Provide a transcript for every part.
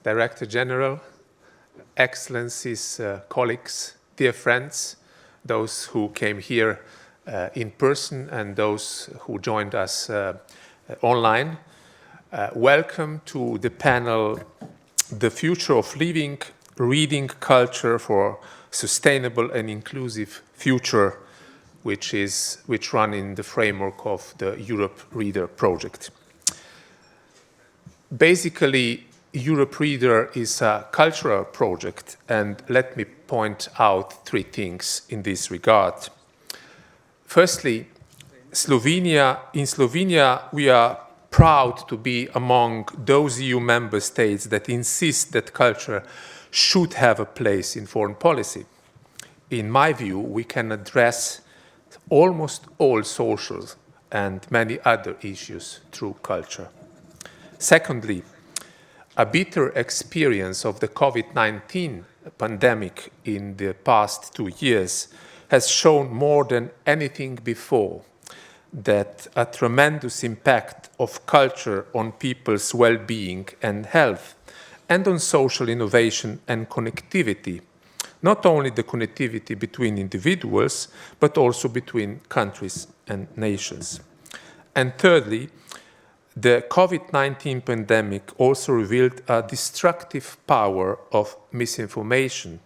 Director General, Excellencies, colleagues, dear friends, those who came here in person and those who joined us online. Welcome to the panel, The Future of Living, Reading Culture for Sustainable and Inclusive Future, which run in the framework of the Europe Readr project. Basically, Europe Readr is a cultural project, and let me point out three things in this regard. Firstly, in Slovenia, we are proud to be among those EU member states that insist that culture should have a place in foreign policy. In my view, we can address almost all social and many other issues through culture. Secondly, a bitter experience of the COVID-19 pandemic in the past 2 years has shown more than anything before that a tremendous impact of culture on people's well-being and health and on social innovation and connectivity, not only the connectivity between individuals, but also between countries and nations. And thirdly, the COVID-19 pandemic also revealed a destructive power of misinformation,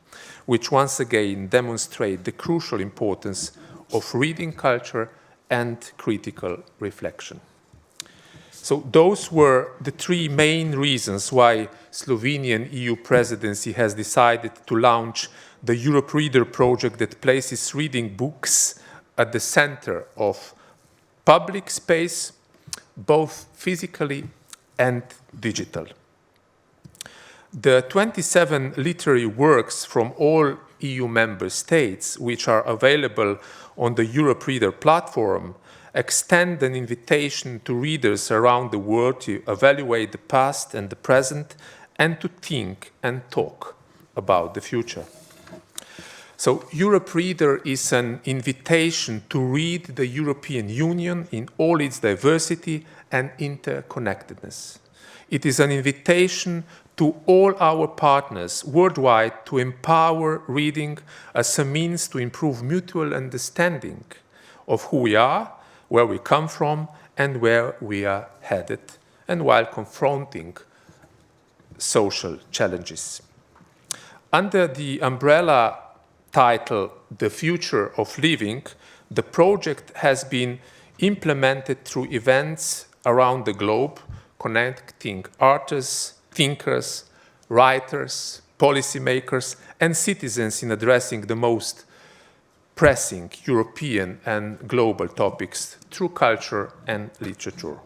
which once again demonstrates the crucial importance of reading culture and critical reflection. So those were the three main reasons why Slovenian EU presidency has decided to launch the Europe Readr project that places reading books at the center of public space, both physically and digital. The 27 literary works from all EU member states, which are available on the Europe Readr platform, extend an invitation to readers around the world to evaluate the past and the present and to think and talk about the future. So Europe Readr is an invitation to read the European Union in all its diversity and interconnectedness. It is an invitation to all our partners worldwide to empower reading as a means to improve mutual understanding of who we are, where we come from, and where we are headed, and while confronting social challenges. Under the umbrella title, The Future of Living, the project has been implemented through events around the globe, connecting artists, thinkers, writers, policymakers, and citizens in addressing the most pressing European and global topics through culture and literature.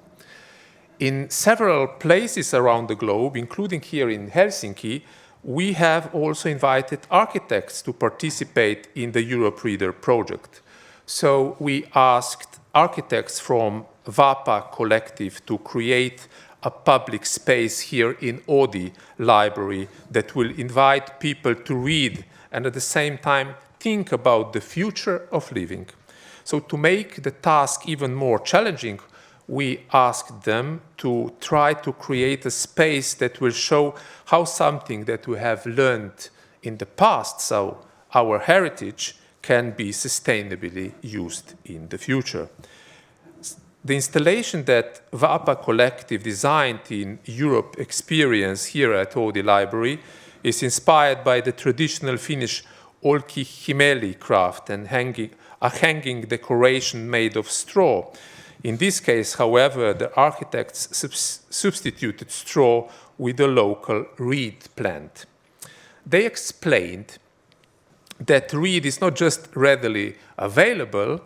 In several places around the globe, including here in Helsinki, we have also invited architects to participate in the Europe Readr project. So we asked architects from VAPA Collective to create a public space here in Oodi library that will invite people to read and at the same time think about the future of living. So to make the task even more challenging, we asked them to try to create a space that will show how something that we have learned in the past, so our heritage, can be sustainably used in the future. The installation that VAPA Collective designed in Europe Experience here at Oodi Library is inspired by the traditional Finnish olkihimeli craft and a hanging decoration made of straw. In this case, however, the architects substituted straw with a local reed plant. They explained that reed is not just readily available,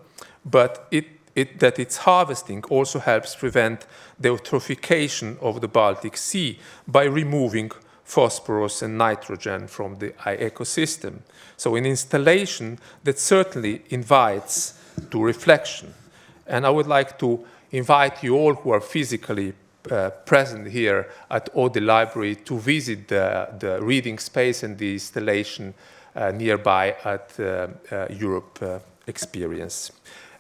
but that its harvesting also helps prevent the eutrophication of the Baltic Sea by removing phosphorus and nitrogen from the ecosystem. So an installation that certainly invites to reflection. And I would like to invite you all who are physically present here at Oodi Library to visit the reading space and the installation nearby at Europe Experience.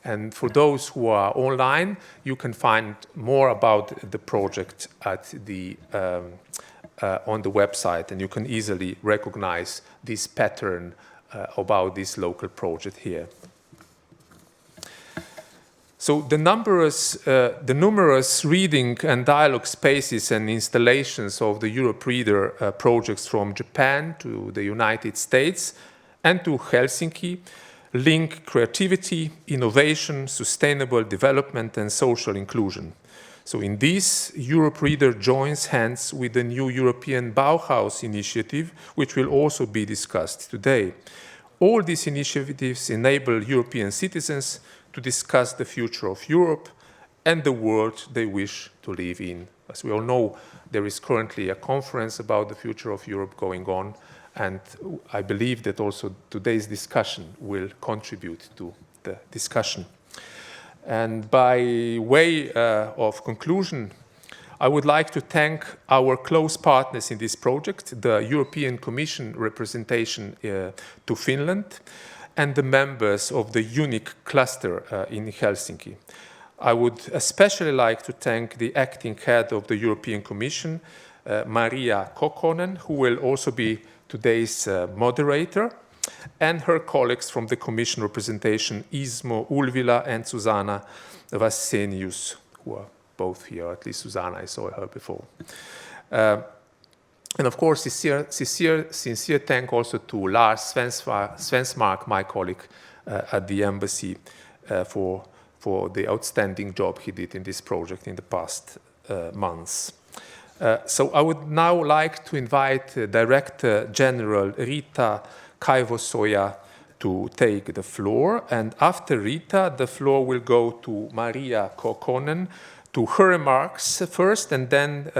And for those who are online, you can find more about the project at the on the website, and you can easily recognize this pattern about this local project here. So the numerous reading and dialogue spaces and installations of the Europe Readr projects from Japan to the United States and to Helsinki link creativity, innovation, sustainable development, and social inclusion. So in this, Europe Readr joins hands with the new European Bauhaus initiative, which will also be discussed today. All these initiatives enable European citizens to discuss the future of Europe and the world they wish to live in. As we all know, there is currently a conference about the future of Europe going on, and I believe that also today's discussion will contribute to the discussion. And by way of conclusion, I would like to thank our close partners in this project, the European Commission representation to Finland, and the members of the EUNIC cluster in Helsinki. I would especially like to thank the acting head of the European Commission, Maria Kokkonen, who will also be today's moderator, and her colleagues from the Commission representation, Ismo Ulvila and Susanna Vassenius, who are both here, at least Susanna, I saw her before. And of course, sincere thank also to Lars Svensmark, my colleague at the embassy, for the outstanding job he did in this project in the past months. So I would now like to invite Director General Rita Kaivosoja to take the floor. And after Rita, the floor will go to Maria Kokkonen to her remarks first, and then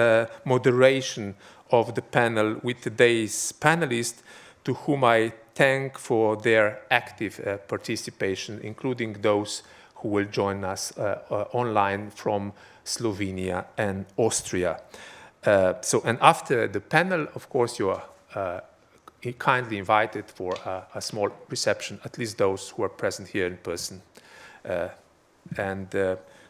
moderation of the panel with today's panelists, to whom I thank for their active participation, including those who will join us online from Slovenia and Austria. And after the panel, of course, you are kindly invited for a small reception, at least those who are present here in person.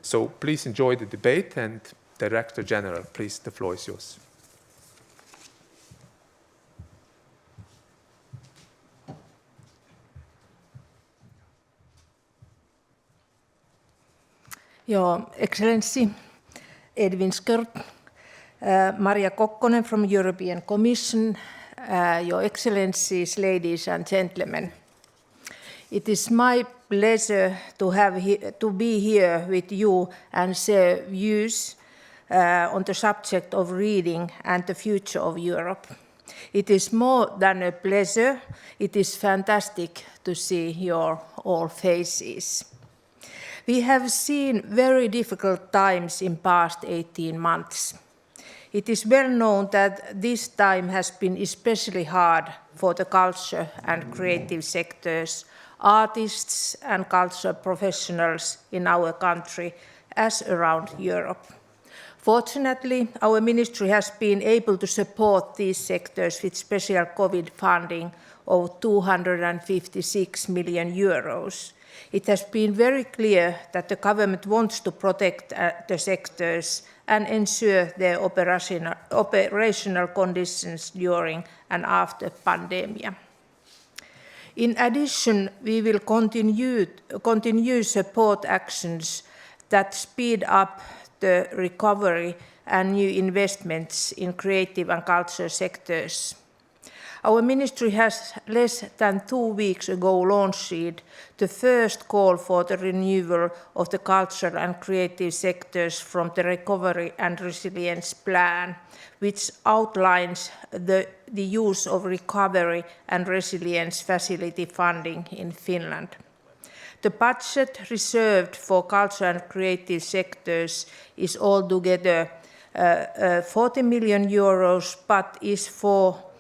So please enjoy the debate, and Director General, please, the floor is yours. Your Excellency, Edwin Skört, Maria Kokkonen from European Commission, Your Excellencies, ladies and gentlemen. It is my pleasure to be here with you and share views on the subject of reading and the future of Europe. It is more than a pleasure, it is fantastic to see your all faces. We have seen very difficult times in past 18 months. It is well known that this time has been especially hard for the culture and creative sectors, artists and cultural professionals in our country as around Europe. Fortunately, our ministry has been able to support these sectors with special COVID funding of 256 million euros. It has been very clear that the government wants to protect the sectors and ensure their operational conditions during and after pandemic. In addition, we will continue support actions that speed up the recovery and new investments in creative and cultural sectors. Our ministry has less than 2 weeks ago launched the first call for the renewal of the cultural and creative sectors from the Recovery and Resilience Plan, which outlines the use of Recovery and Resilience Facility funding in Finland. The budget reserved for cultural and creative sectors is altogether 40 million euros, but is 4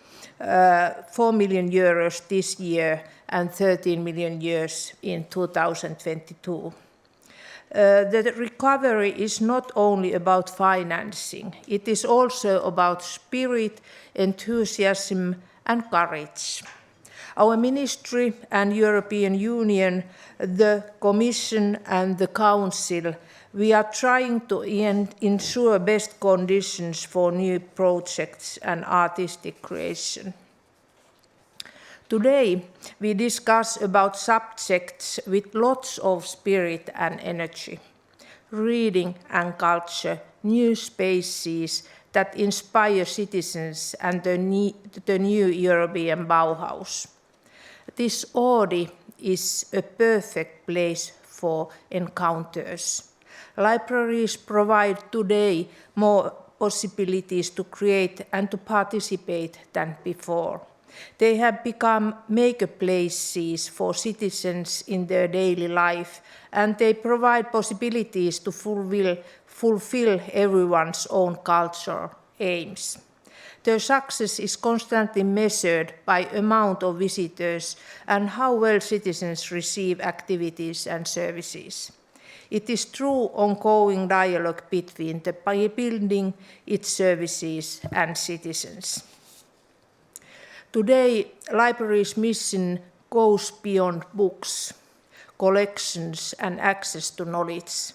million euros this year and 13 million euros in 2022. The recovery is not only about financing, it is also about spirit, enthusiasm and courage. Our Ministry and European Union, the Commission and the Council, we are trying to ensure best conditions for new projects and artistic creation. Today, we discuss about subjects with lots of spirit and energy. Reading and culture, new spaces that inspire citizens and the new European Bauhaus. This Oodi is a perfect place for encounters. Libraries provide today more possibilities to create and to participate than before. They have become maker places for citizens in their daily life, and they provide possibilities to fulfill everyone's own cultural aims. Their success is constantly measured by amount of visitors and how well citizens receive activities and services. It is true ongoing dialogue between the building, its services and citizens. Today, libraries' mission goes beyond books, collections and access to knowledge.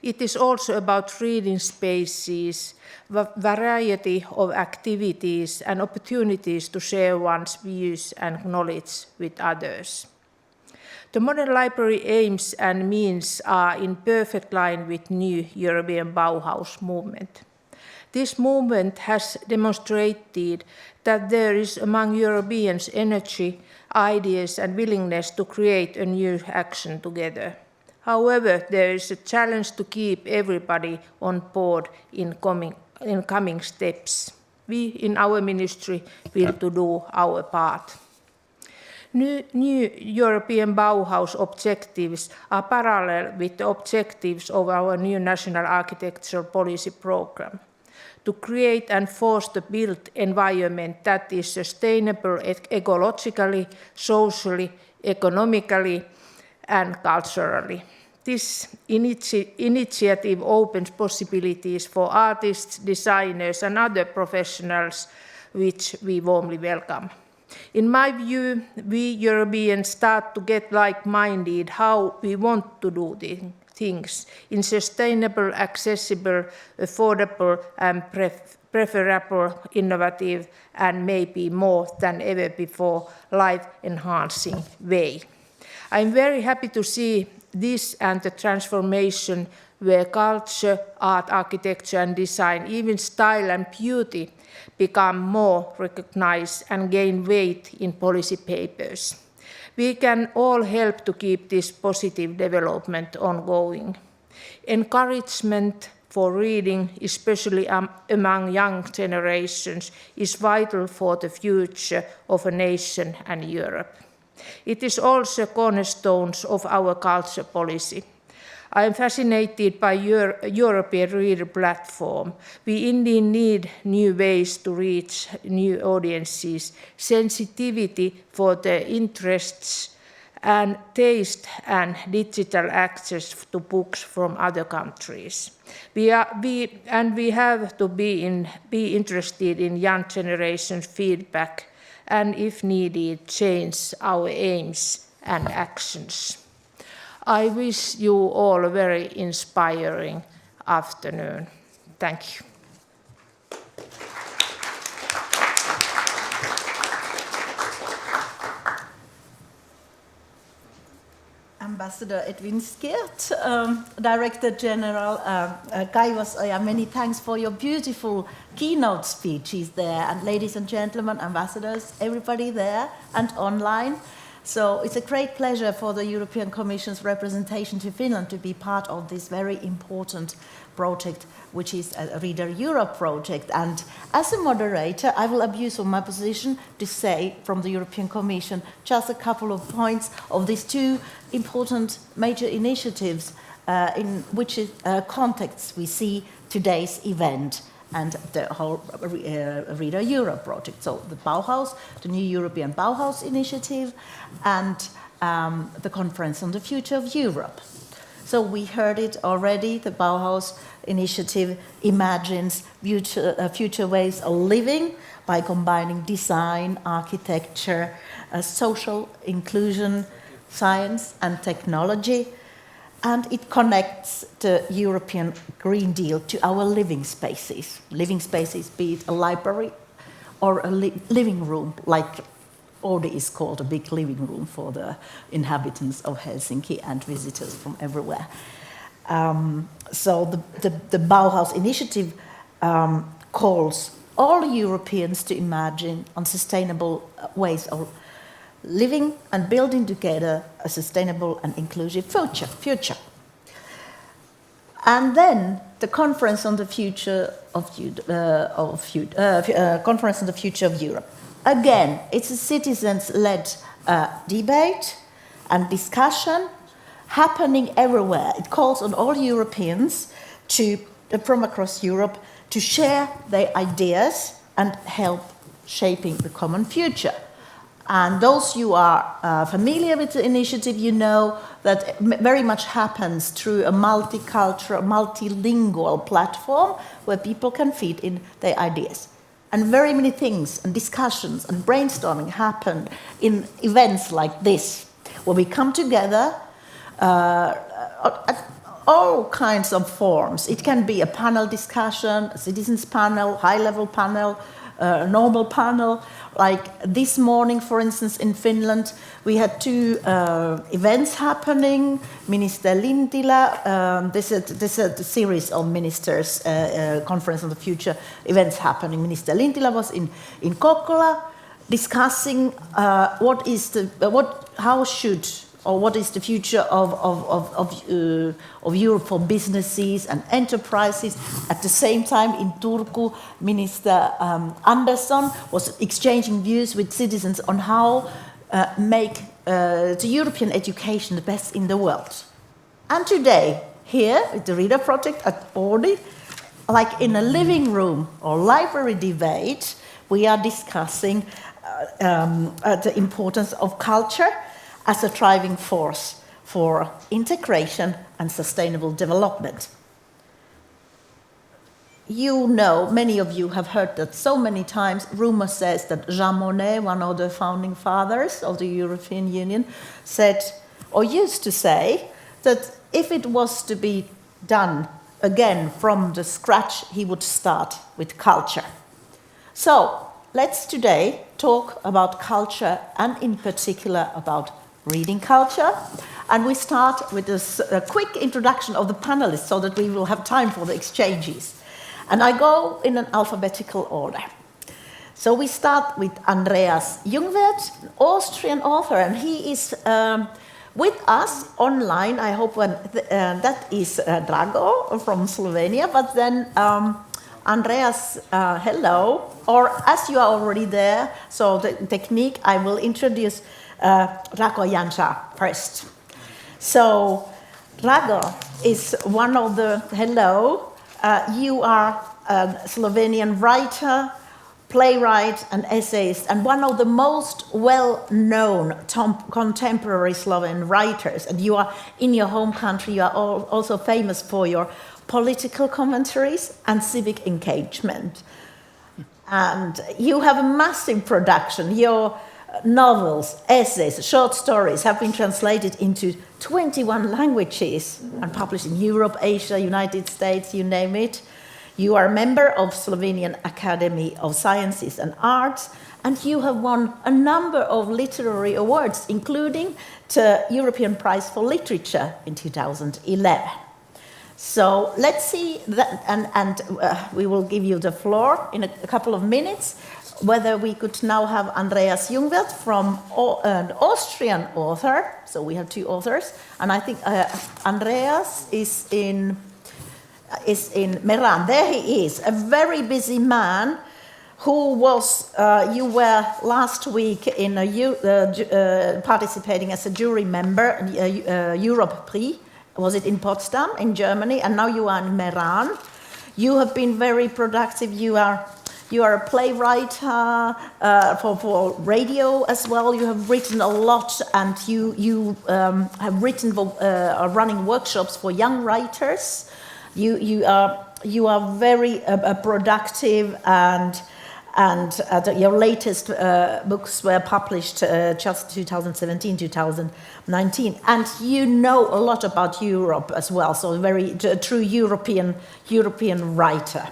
It is also about reading spaces, variety of activities and opportunities to share one's views and knowledge with others. The modern library aims and means are in perfect line with new European Bauhaus movement. This movement has demonstrated that there is among Europeans energy, ideas and willingness to create a new action together. However, there is a challenge to keep everybody on board in coming steps. We in our ministry will to do our part. New European Bauhaus objectives are parallel with the objectives of our new national architectural policy program. To create and foster the built environment that is sustainable ecologically, socially, economically, and culturally. This initiative opens possibilities for artists, designers, and other professionals, which we warmly welcome. In my view, we Europeans start to get like-minded how we want to do things in sustainable, accessible, affordable, and preferable, innovative, and maybe more than ever before, life-enhancing way. I'm very happy to see this and the transformation where culture, art, architecture, and design, even style and beauty, become more recognized and gain weight in policy papers. We can all help to keep this positive development ongoing. Encouragement for reading, especially among young generations, is vital for the future of a nation and Europe. It is also cornerstones of our culture policy. I am fascinated by Europe Readr platform. We indeed need new ways to reach new audiences, sensitivity for their interests, and taste and digital access to books from other countries. We have to be interested in young generation's feedback and, if needed, change our aims and actions. I wish you all a very inspiring afternoon. Thank you. Ambassador Edwin Skirt, Director General Kaivos Oja, many thanks for your beautiful keynote speeches there. And ladies and gentlemen, ambassadors, everybody there and online. So it's a great pleasure for the European Commission's representation to Finland to be part of this very important project, which is a Reader Europe project. And as a moderator, I will abuse of my position to say from the European Commission just a couple of points of these two important major initiatives in which contexts we see today's event and the whole Reader Europe project. So the Bauhaus, the new European Bauhaus initiative, and the conference on the future of Europe. So we heard it already, the Bauhaus initiative imagines future ways of living by combining design, architecture, social inclusion, science and technology. And it connects the European Green Deal to our living spaces, be it a library or a living room, like Oodi is called, a big living room for the inhabitants of Helsinki and visitors from everywhere. So the Bauhaus initiative calls all Europeans to imagine unsustainable ways of living and building together a sustainable and inclusive future. And then the Conference on the Future of Europe. Again, it's a citizens-led debate and discussion happening everywhere. It calls on all Europeans from across Europe to share their ideas and help shaping the common future. And those who are familiar with the initiative, you know that very much happens through a multicultural, multilingual platform where people can feed in their ideas. And very many things and discussions and brainstorming happen in events like this, where we come together at all kinds of forms. It can be a panel discussion, a citizens panel, high-level panel, normal panel. Like this morning, for instance, in Finland, we had two events happening. Minister Lintilä, this is a series of ministers' conference on the future events happening. Minister Lintilä was in Kokkola discussing what is the future of Europe for businesses and enterprises. At the same time, in Turku, Minister Andersson was exchanging views with citizens on how make the European education the best in the world. And today, here with the Reader Project at Oodi, like in a living room or library debate, we are discussing the importance of culture as a driving force for integration and sustainable development. You know, many of you have heard that so many times. Rumor says that Jean Monnet, one of the founding fathers of the European Union, said or used to say that if it was to be done again from the scratch, he would start with culture. So let's today talk about culture and in particular about reading culture. And we start with a quick introduction of the panelists so that we will have time for the exchanges. And I go in an alphabetical order. So we start with Andreas Jungwirth, an Austrian author, and he is with us online. I hope that is Drago from Slovenia, but then Andreas, hello, or as you are already there, so the technique, I will introduce Rago Janša first. So Rago is one of the, hello, you are a Slovenian writer, playwright and essayist, and one of the most well-known contemporary Slovene writers. And you are, in your home country, you are also famous for your political commentaries and civic engagement. And you have a massive production. Your novels, essays, short stories have been translated into 21 languages and published in Europe, Asia, United States, you name it. You are a member of Slovenian Academy of Sciences and Arts, and you have won a number of literary awards, including the European Prize for Literature in 2011. So let's see that, and we will give you the floor in a couple of minutes, whether we could now have Andreas Jungwirth from an Austrian author. So we have two authors, and I think Andreas is in Meran. There he is, a very busy man who was, you were last week in participating as a jury member in Europe Readr. Was it in Potsdam in Germany? And now you are in Meran. You have been very productive. You are You are a playwright for radio as well. You have written a lot, and you have written are running workshops for young writers. You are very productive, and your latest books were published just 2017, 2019, and you know a lot about Europe as well. So a very true European writer.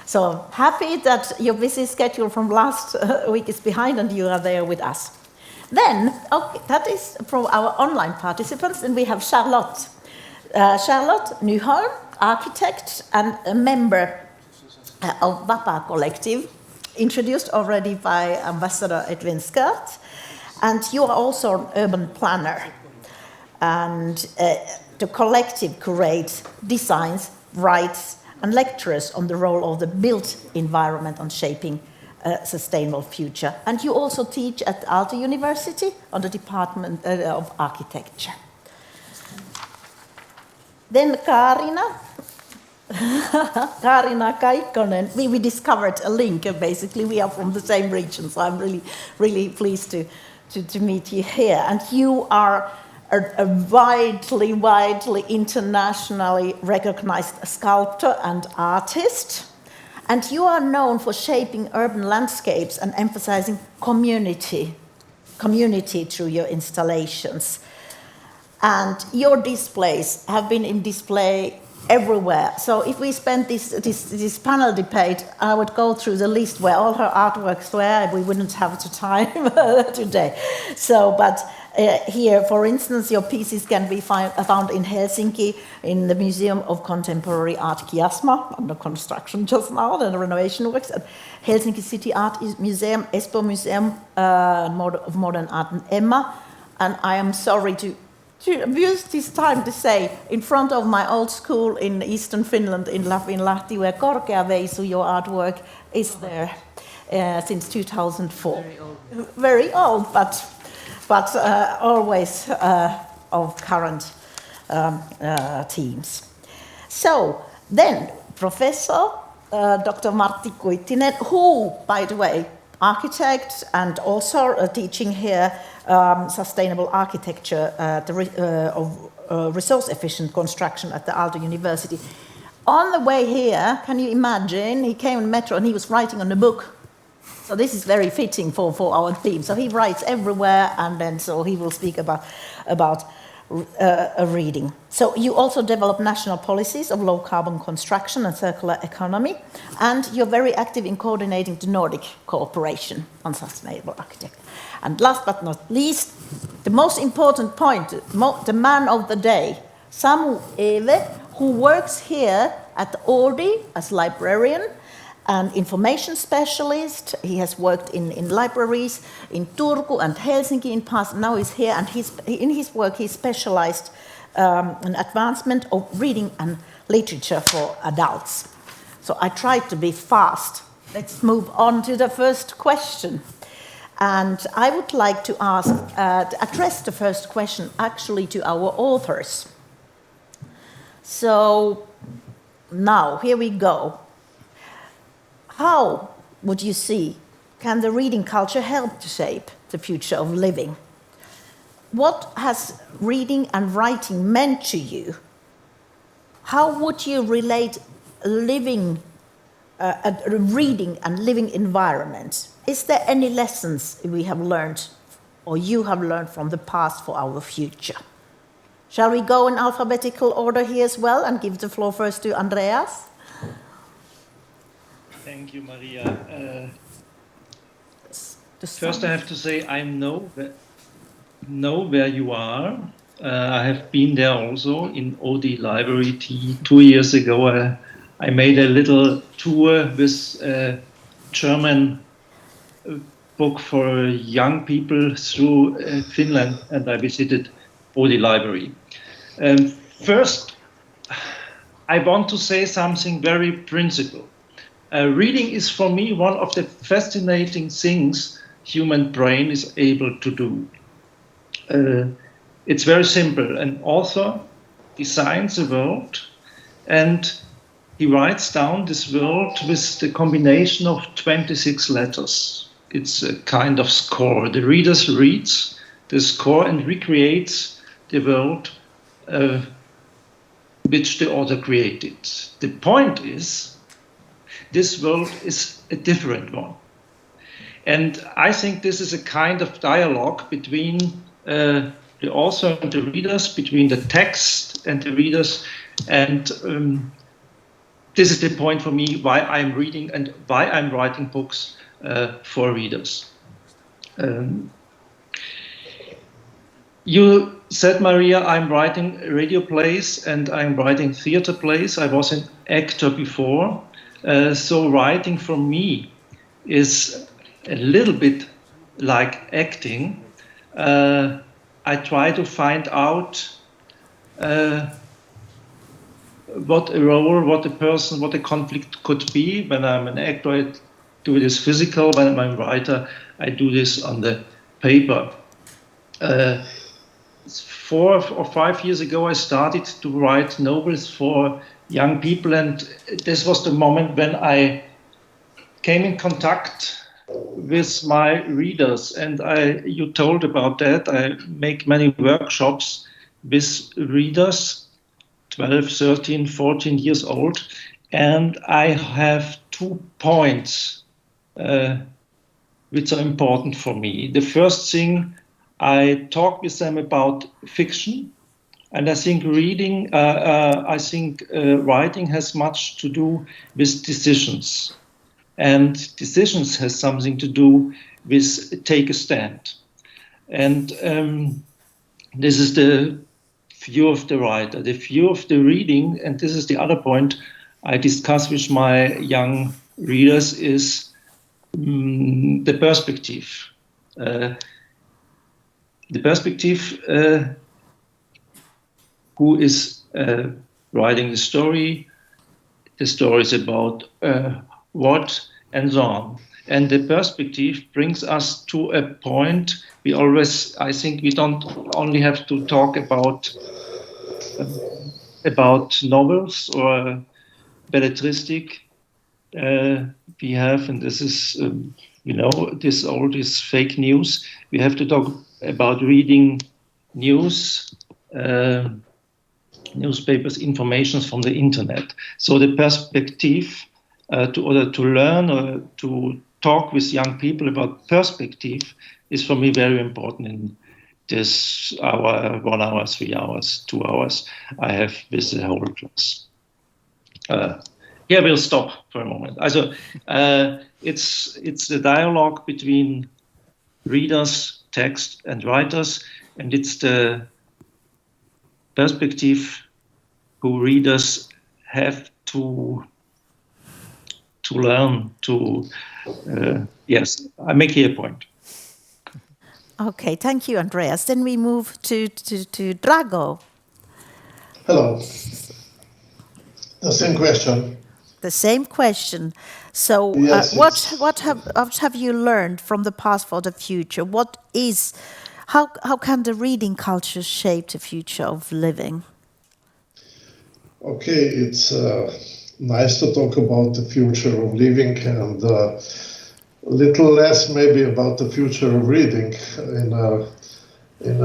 So happy that your busy schedule from last week is behind and you are there with us. Then, okay, that is from our online participants, and we have Charlotte. Charlotte Nyholm, architect and a member of Vapa Collective, introduced already by Ambassador Edwin Skert. And you are also an urban planner. And the collective curates, designs, writes, and lectures on the role of the built environment on shaping a sustainable future. And you also teach at Aalto University on the Department of Architecture. Then Kaarina Kaikkonen, we discovered a link, basically we are from the same region, so I'm really pleased to meet you here. And you are a widely internationally recognized sculptor and artist, and you are known for shaping urban landscapes and emphasizing community through your installations. And your displays have been in display everywhere. So if we spend this panel debate, I would go through the list where all her artworks were. We wouldn't have the time today. So, but here, for instance, your pieces can be found in Helsinki, in the Museum of Contemporary Art Kiasma, under construction just now, the renovation works, at Helsinki City Art Museum, Espoo Museum of Modern Art, and Emma. And I am sorry to use this time to say, in front of my old school in eastern Finland, in Lapinlahti, where Korkea Veisu, your artwork, is there since 2004. Very old, but always of current teams. So then, Professor Dr. Martti Kuittinen, who, by the way, architect and also teaching here sustainable architecture of resource-efficient construction at the Aalto University. On the way here, can you imagine, he came in metro and he was writing on a book. So this is very fitting for our theme. So he writes everywhere, and then so he will speak about reading. So you also develop national policies of low-carbon construction and circular economy, and you're very active in coordinating the Nordic cooperation on sustainable architecture. And last but not least, the most important point, the man of the day, Samu Eve, who works here at Oodi as librarian and information specialist. He has worked in libraries in Turku and Helsinki in past. Now he's here, and in his work he specialized in advancement of reading and literature for adults. So I tried to be fast. Let's move on to the first question. And I would like to address the first question actually to our authors. So now, here we go. How would you see, can the reading culture help to shape the future of living? What has reading and writing meant to you? How would you relate reading and living environment? Is there any lessons we have learned or you have learned from the past for our future? Shall we go in alphabetical order here as well and give the floor first to Andreas? Thank you, Maria. First, I have to say I know where you are. I have been there also in Oodi Library 2 years ago. I made a little tour with a German book for young people through Finland, and I visited Oodi Library. First, I want to say something very principled. Reading is for me one of the fascinating things human brain is able to do. It's very simple. An author designs a world and he writes down this word with the combination of 26 letters. It's a kind of score. The reader reads the score and recreates the word which the author created. The point is, this world is a different one. And I think this is a kind of dialogue between the author and the readers, between the text and the readers. And this is the point for me why I'm reading and why I'm writing books for readers. You said, Maria, I'm writing radio plays and I'm writing theater plays. I was an actor before. So writing for me is a little bit like acting. I try to find out what a role, what a person, what a conflict could be. When I'm an actor, I do this physical. When I'm a writer, I do this on the paper. 4 or 5 years ago, I started to write novels for young people, and this was the moment when I came in contact with my readers, and you told about that. I make many workshops with readers, 12, 13, 14 years old, and I have 2 points which are important for me. The first thing, I talk with them about fiction, and I think writing has much to do with decisions. And decisions has something to do with take a stand. And this is the view of the writer. The view of the reading, and this is the other point I discuss with my young readers, is the perspective. The perspective, who is writing the story is about what, and so on. And the perspective brings us to a point. We always, I think we don't only have to talk about novels or belletristic. We have, and this is, this all is fake news. We have to talk about reading news, newspapers, information from the internet. So the perspective to learn or to talk with young people about perspective is for me very important in this hour, 1 hour, 3 hours, 2 hours I have with the whole class. Here we'll stop for a moment. Also, it's the dialogue between readers, text, and writers, and it's the perspective who readers have to learn to. Yes, I make here a point. Okay, thank you, Andreas. Then we move to Drago. Hello. The same question. The same question. So, Yes, what have you learned from the past for the future? How can the reading culture shape the future of living? Okay, it's nice to talk about the future of living and a little less maybe about the future of reading in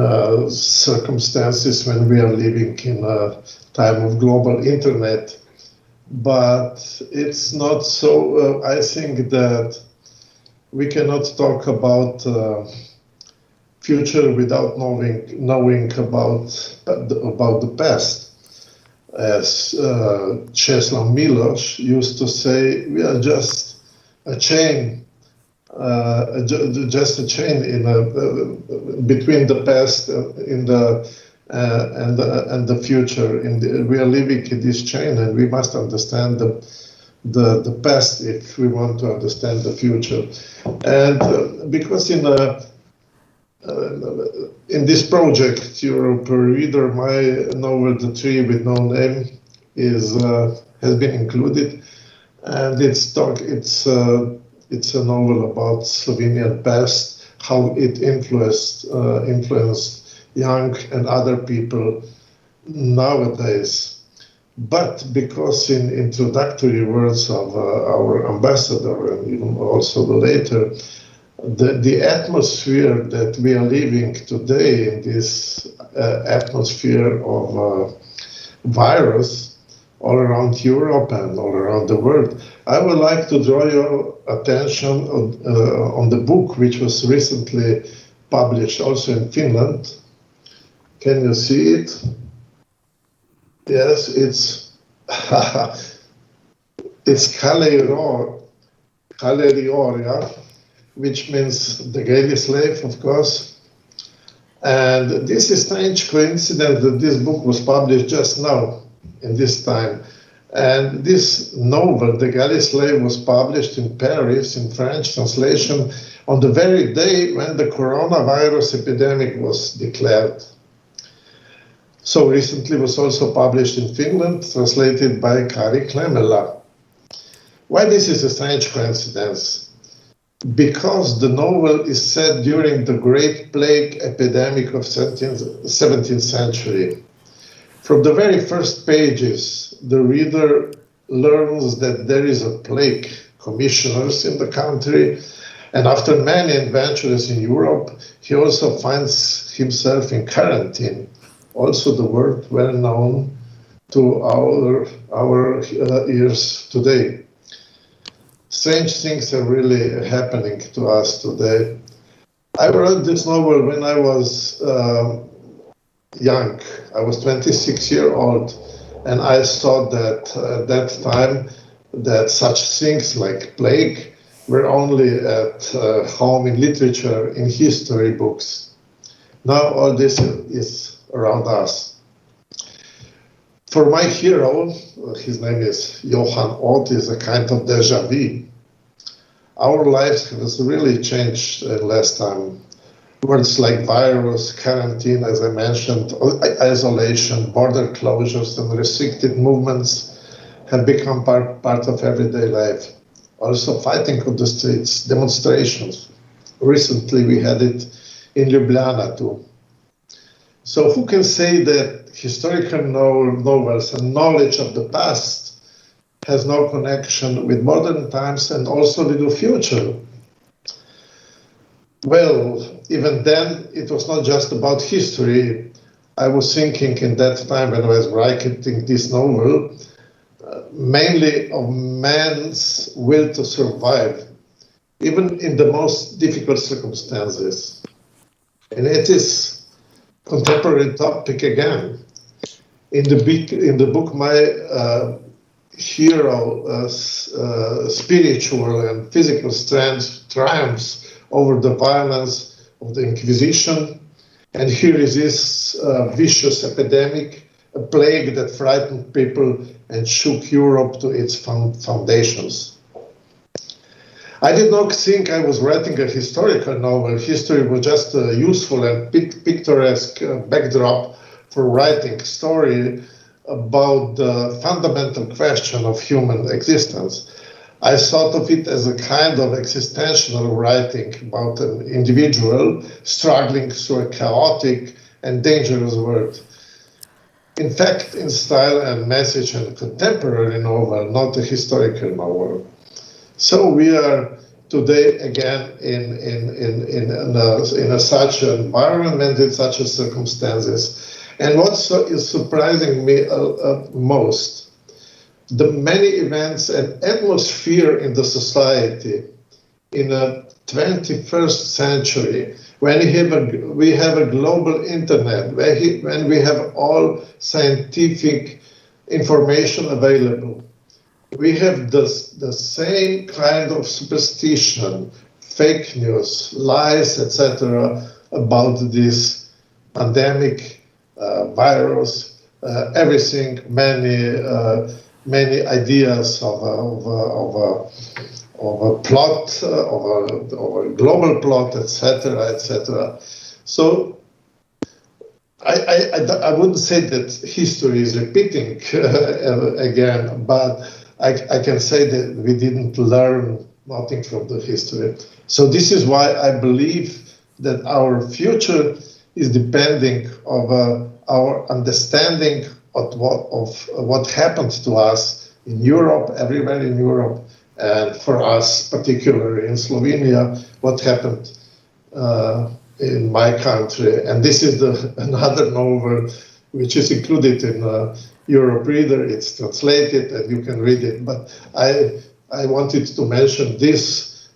circumstances when we are living in a time of global internet. But it's not so. I think that we cannot talk about future without knowing about the past. As Czesław Miłosz used to say, we are just a chain, just a chain between the past and the future. We are living in this chain, and we must understand the past if we want to understand the future. And because in this project, Europe Readr, my novel, The Tree with No Name, has been included, and it's a novel about Slovenian past, how it influenced young and other people nowadays. But because in introductory words of our ambassador and even also later, the atmosphere that we are living today in this atmosphere of virus all around Europe and all around the world, I would like to draw your attention on the book which was recently published also in Finland. Can you see it? Yes, it's it's Kalerioria, which means the galley slave, of course. And this is a strange coincidence that this book was published just now, in this time. And this novel, The Galley Slave, was published in Paris in French translation on the very day when the coronavirus epidemic was declared. So recently was also published in Finland, translated by Kari Klemela. Why this is a strange coincidence? Because the novel is set during the Great Plague epidemic of 17th century. From the very first pages, the reader learns that there is a plague, commissioners in the country, and after many adventures in Europe, he also finds himself in quarantine. Also the word well known to our ears today. Strange things are really happening to us today. I wrote this novel when I was young. I was 26 years old, and I thought that at that time that such things like plague were only at home in literature, in history books. Now all this is around us. For my hero, his name is Johan Ood, is a kind of deja vu. Our lives have really changed last time. Words like virus, quarantine, as I mentioned, isolation, border closures, and restricted movements have become part of everyday life. Also fighting on the streets, demonstrations. Recently we had it in Ljubljana too. So who can say that historical novels and knowledge of the past has no connection with modern times and also with the future? Well, even then, it was not just about history. I was thinking in that time when I was writing this novel, mainly of man's will to survive, even in the most difficult circumstances. And it is contemporary topic again. In the book, my hero spiritual and physical strength triumphs over the violence of the Inquisition, and here is this vicious epidemic, a plague that frightened people and shook Europe to its foundations. I did not think I was writing a historical novel. History was just a useful and picturesque backdrop for writing a story about the fundamental question of human existence. I thought of it as a kind of existential writing about an individual struggling through a chaotic and dangerous world. In fact, in style and message, and contemporary novel, not a historical novel. So we are today again in such an environment, in such a circumstances. And what is surprising me most, the many events and atmosphere in the society in the 21st century, when we have a global internet, when we have all scientific information available. We have the same kind of superstition, fake news, lies, etc. about this pandemic, virus, everything, many ideas of a plot, of a global plot, etc., etc. So I wouldn't say that history is repeating again, but I can say that we didn't learn nothing from the history. So this is why I believe that our future is depending on our understanding what happened to us in Europe, everywhere in Europe, and for us, particularly in Slovenia, what happened in my country. And this is another novel which is included in Europe Readr. It's translated and you can read it. But I wanted to mention this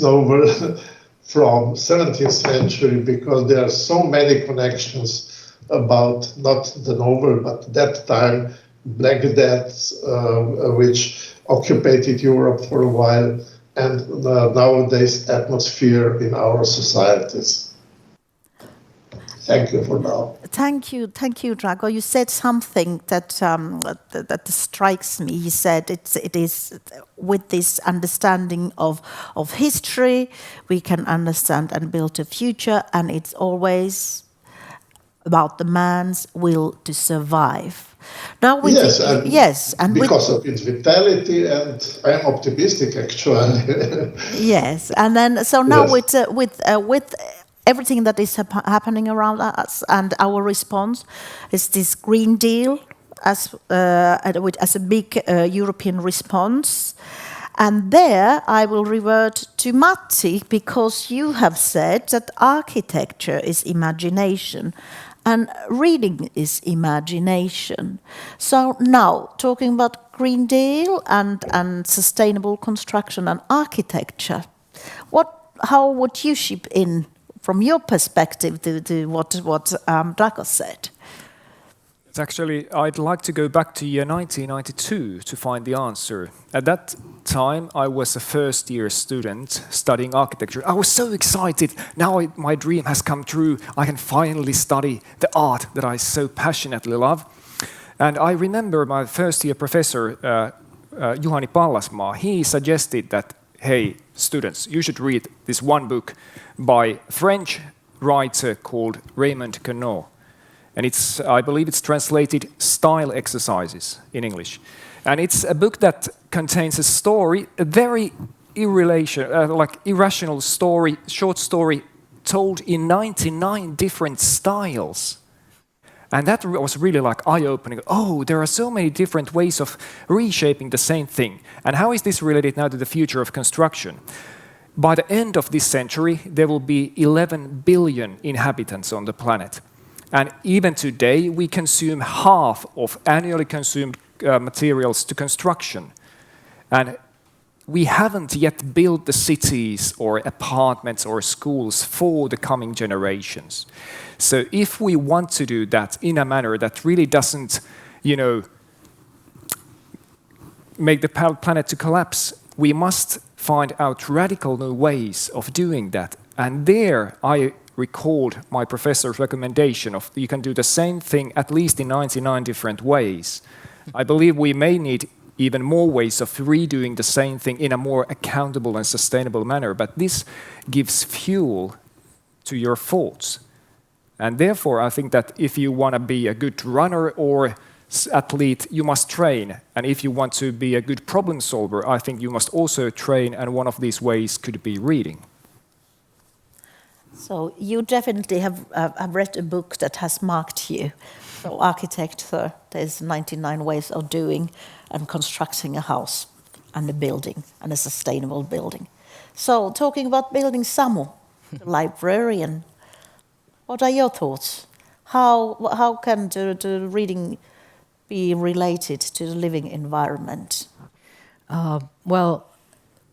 novel from 17th century because there are so many connections about not the novel, but that time Black Deaths, which occupied Europe for a while, and nowadays atmosphere in our societies. Thank you for now. Thank you, Drago. You said something that strikes me. You said it is with this understanding of history, we can understand and build a future, and it's always about the man's will to survive. Now with and because of its vitality, and I am optimistic actually. Yes, and then so now with everything that is happening around us and our response is this Green Deal as a big European response. And there I will revert to Matti, because you have said that architecture is imagination and reading is imagination. So now, talking about Green Deal and sustainable construction and architecture, how would you chip in from your perspective to what Drago said? It's actually, I'd like to go back to year 1992 to find the answer. At that time, I was a first-year student studying architecture. I was so excited. Now my dream has come true. I can finally study the art that I so passionately love. And I remember my first-year professor, Juhani Pallasmaa, he suggested that, hey, students, you should read this one book by a French writer called Raymond Queneau. And I believe it's translated Style Exercises in English. And it's a book that contains a story, a very irrational story, short story, told in 99 different styles. And that was really like eye-opening. Oh, there are so many different ways of reshaping the same thing. And how is this related now to the future of construction? By the end of this century, there will be 11 billion inhabitants on the planet. And even today, we consume half of annually consumed materials to construction. And we haven't yet built the cities or apartments or schools for the coming generations. So if we want to do that in a manner that really doesn't, make the planet to collapse, we must find out radical new ways of doing that. And there I recalled my professor's recommendation of you can do the same thing at least in 99 different ways. I believe we may need even more ways of redoing the same thing in a more accountable and sustainable manner, but this gives fuel to your thoughts. And therefore, I think that if you want to be a good runner or athlete, you must train. And if you want to be a good problem solver, I think you must also train, and one of these ways could be reading. So you definitely have read a book that has marked you. So architecture, there's 99 ways of doing and constructing a house and a building and a sustainable building. So talking about building Samu, the librarian, what are your thoughts? How can the reading be related to the living environment? Well,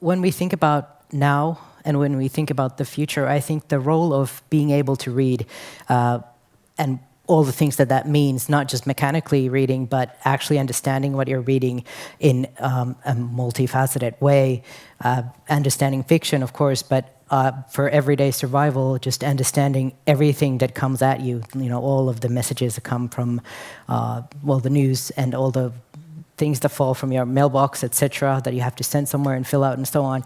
when we think about now and when we think about the future, I think the role of being able to read and all the things that means, not just mechanically reading, but actually understanding what you're reading in a multifaceted way, understanding fiction, of course, but for everyday survival, just understanding everything that comes at you, all of the messages that come from, the news and all the things that fall from your mailbox, etc., that you have to send somewhere and fill out and so on.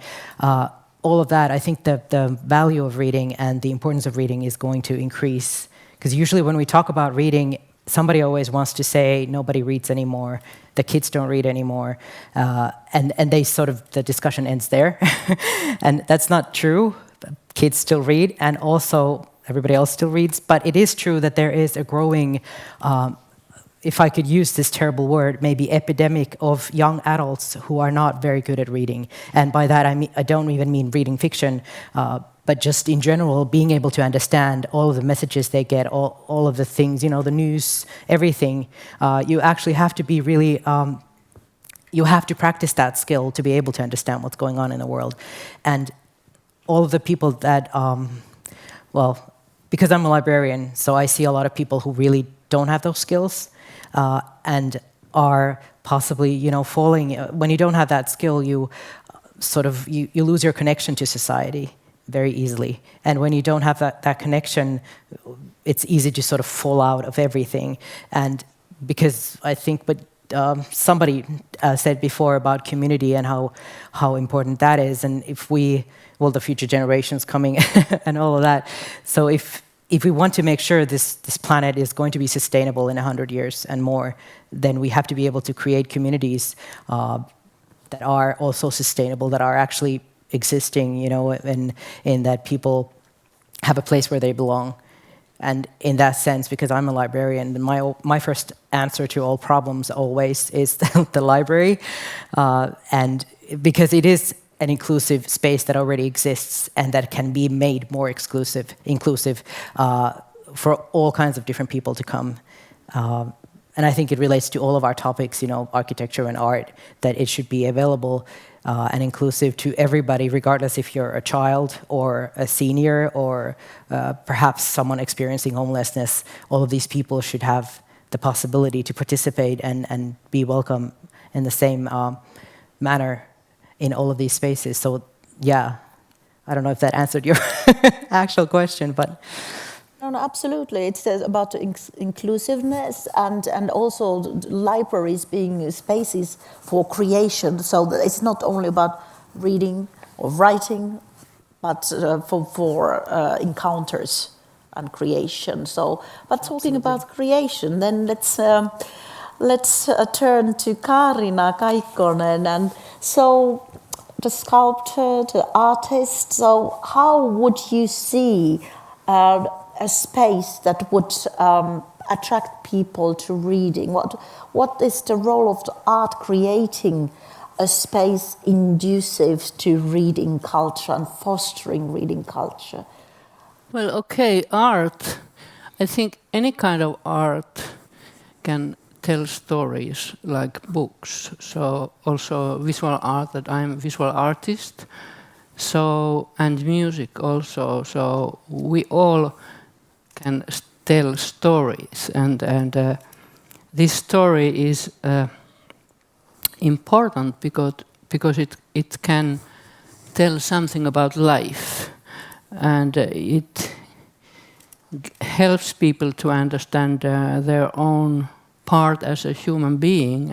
All of that, I think the value of reading and the importance of reading is going to increase. Because usually when we talk about reading, somebody always wants to say nobody reads anymore, the kids don't read anymore, and the discussion ends there. And that's not true. Kids still read, and also everybody else still reads. But it is true that there is a growing if I could use this terrible word, maybe epidemic of young adults who are not very good at reading. And by that I don't even mean reading fiction, but just in general, being able to understand all of the messages they get, all of the things, the news, everything. You actually have to be really, you have to practice that skill to be able to understand what's going on in the world. And all of the people that, because I'm a librarian, so I see a lot of people who really don't have those skills and are possibly, falling. When you don't have that skill, you lose your connection to society very easily. And when you don't have that connection, it's easy to sort of fall out of everything. And because I think somebody said before about community and how important that is, and if the future generations coming and all of that. So if we want to make sure this planet is going to be sustainable in 100 years and more, then we have to be able to create communities that are also sustainable, that are actually existing, in that people have a place where they belong. And in that sense, because I'm a librarian, my first answer to all problems always is the library, and because it is an inclusive space that already exists and that can be made more inclusive for all kinds of different people to come. And I think it relates to all of our topics, architecture and art, that it should be available and inclusive to everybody, regardless if you're a child or a senior or perhaps someone experiencing homelessness. All of these people should have the possibility to participate and be welcome in the same manner in all of these spaces. So, yeah, I don't know if that answered your actual question, but... No, absolutely. It's about inclusiveness and also libraries being spaces for creation. So that it's not only about reading or writing, but for encounters and creation. So, but talking about creation, then let's turn to Kaarina Kaikkonen. And so, the sculptor, the artist. So, how would you see a space that would attract people to reading? What is the role of the art creating a space conducive to reading culture and fostering reading culture? Well, okay, art. I think any kind of art can tell stories like books. So also visual art, that I'm a visual artist. So, and music also. So we all can tell stories, and this story is important because it can tell something about life, and it helps people to understand their own part as a human being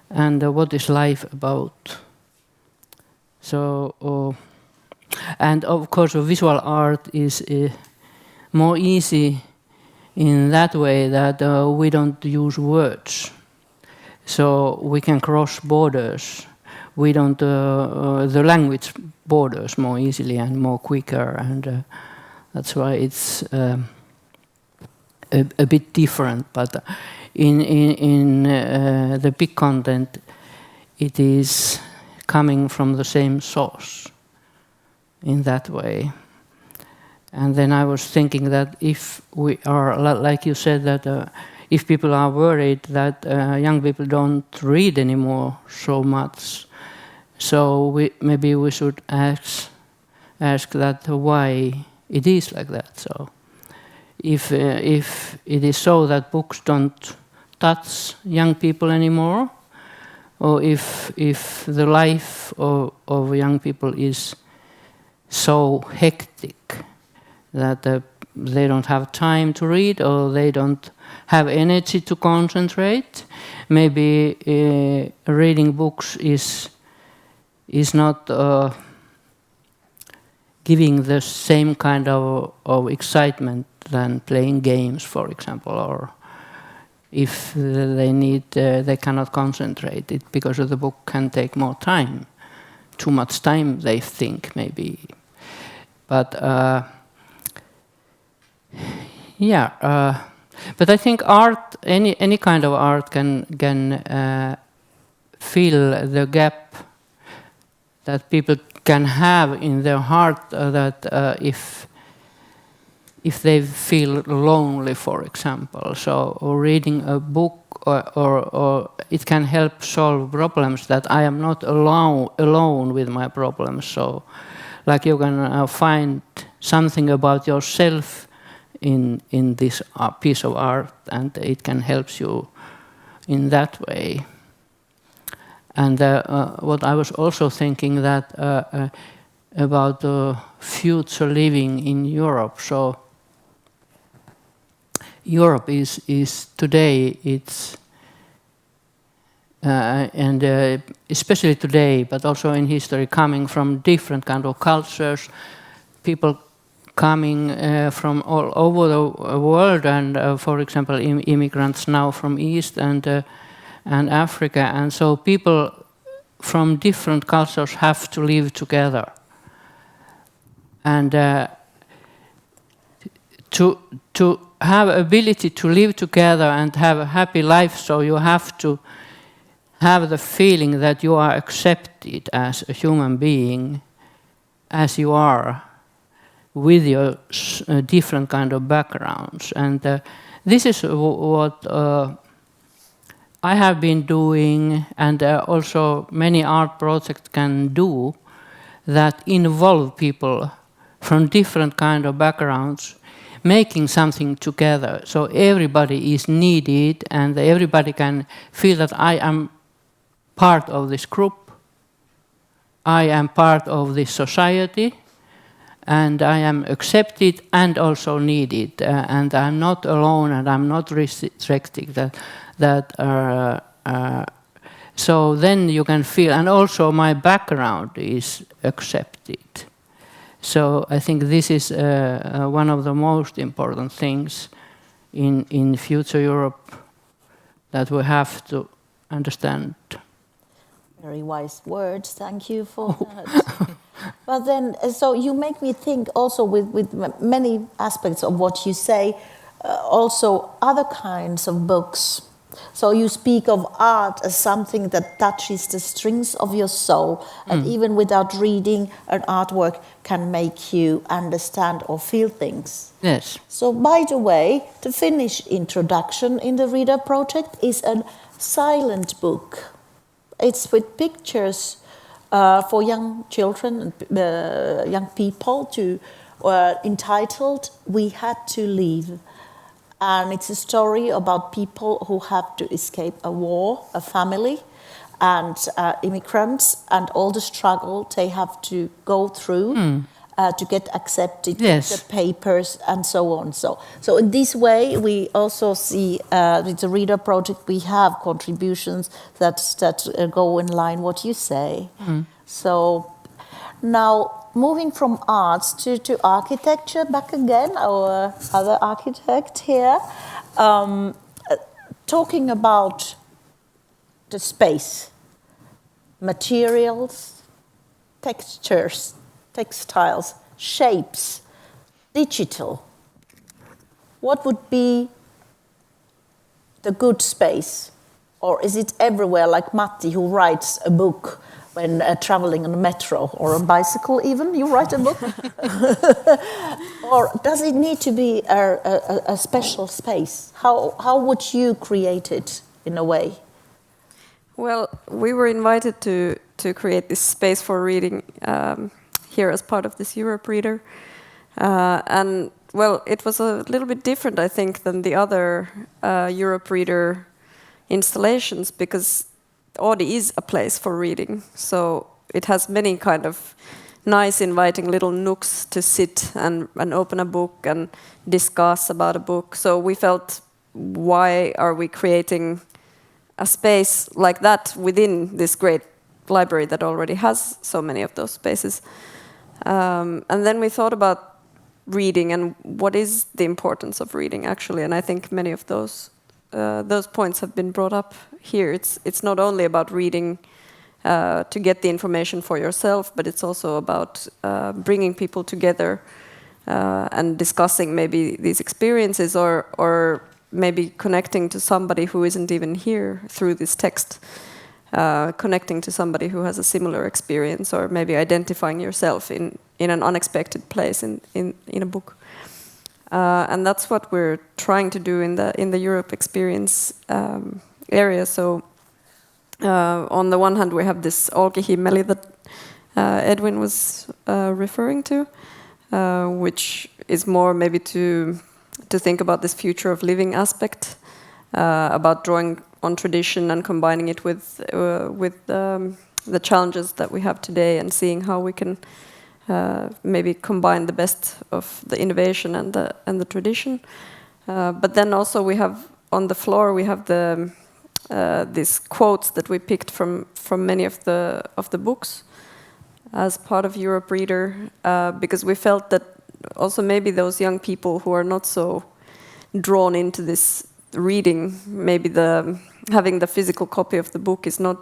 and what is life about. So, and of course, visual art is more easy in that way that we don't use words, so we can cross borders. We don't the language borders more easily and more quicker, and that's why it's a bit different. But in the big content, it is coming from the same source in that way. And then I was thinking that if we are, like you said, that if people are worried that young people don't read anymore so much, so maybe we should ask that why it is like that. So if it is so that books don't touch young people anymore, or if the life of young people is so hectic that they don't have time to read, or they don't have energy to concentrate, maybe reading books is not giving the same kind of excitement than playing games, for example, or if they cannot concentrate it because the book can take more time, too much time, they think, maybe. But But I think art, any kind of art, can fill the gap that people can have in their heart, that if they feel lonely, for example. So, or reading a book, or it can help solve problems that I am not alone with my problems. So, like you can find something about yourself in this piece of art, and it can help you in that way. And what I was also thinking that about future living in Europe. So Europe is today, it's and especially today, but also in history, coming from different kind of cultures, people coming from all over the world, and for example, immigrants now from East and Africa, and so people from different cultures have to live together, and to have ability to live together and have a happy life, so you have to have the feeling that you are accepted as a human being, as you are, with your different kind of backgrounds. And this is what I have been doing, and also many art projects can do, that involve people from different kind of backgrounds, making something together. So everybody is needed, and everybody can feel that I am part of this group, I am part of this society, and I am accepted and also needed, and I'm not alone, and I'm not restricted. So then you can feel, and also my background is accepted. So I think this is one of the most important things in future Europe that we have to understand. Very wise words, thank you for that. But then, so you make me think also with many aspects of what you say, also other kinds of books. So you speak of art as something that touches the strings of your soul, and even without reading, an artwork can make you understand or feel things. Yes. So by the way, the Finnish introduction in the Reader project is a silent book. It's with pictures for young children, young people, entitled "We Had to Leave." And it's a story about people who have to escape a war, a family, and immigrants, and all the struggle they have to go through to get accepted, yes, the papers, and so on. So in this way, we also see with the Reader project, we have contributions that go in line what you say. So now, moving from arts to architecture, back again, our other architect here, talking about the space, materials, textures, textiles, shapes, digital. What would be the good space? Or is it everywhere, like Matti, who writes a book when traveling on a metro or a bicycle even? You write a book? Or does it need to be a special space? How would you create it in a way? Well, we were invited to create this space for reading here as part of this Europe Readr. And, well, it was a little bit different, I think, than the other Europe Readr installations, because Oodi is a place for reading. So it has many kind of nice, inviting little nooks to sit and open a book and discuss about a book. So we felt, why are we creating a space like that within this great library that already has so many of those spaces? And then we thought about reading and what is the importance of reading, actually. And I think many of those points have been brought up here. It's not only about reading to get the information for yourself, but it's also about bringing people together and discussing maybe these experiences, or maybe connecting to somebody who isn't even here through this text, connecting to somebody who has a similar experience, or maybe identifying yourself in an unexpected place in a book. And that's what we're trying to do in the Europe experience area. So on the one hand, we have this Olkihimmeli that Edwin was referring to, which is more maybe to think about this future of living aspect, about drawing on tradition and combining it with the challenges that we have today, and seeing how we can maybe combine the best of the innovation and the tradition. But then also we have on the floor we have these quotes that we picked from many of the books as part of Europe Readr, because we felt that also maybe those young people who are not so drawn into this reading, maybe having the physical copy of the book is not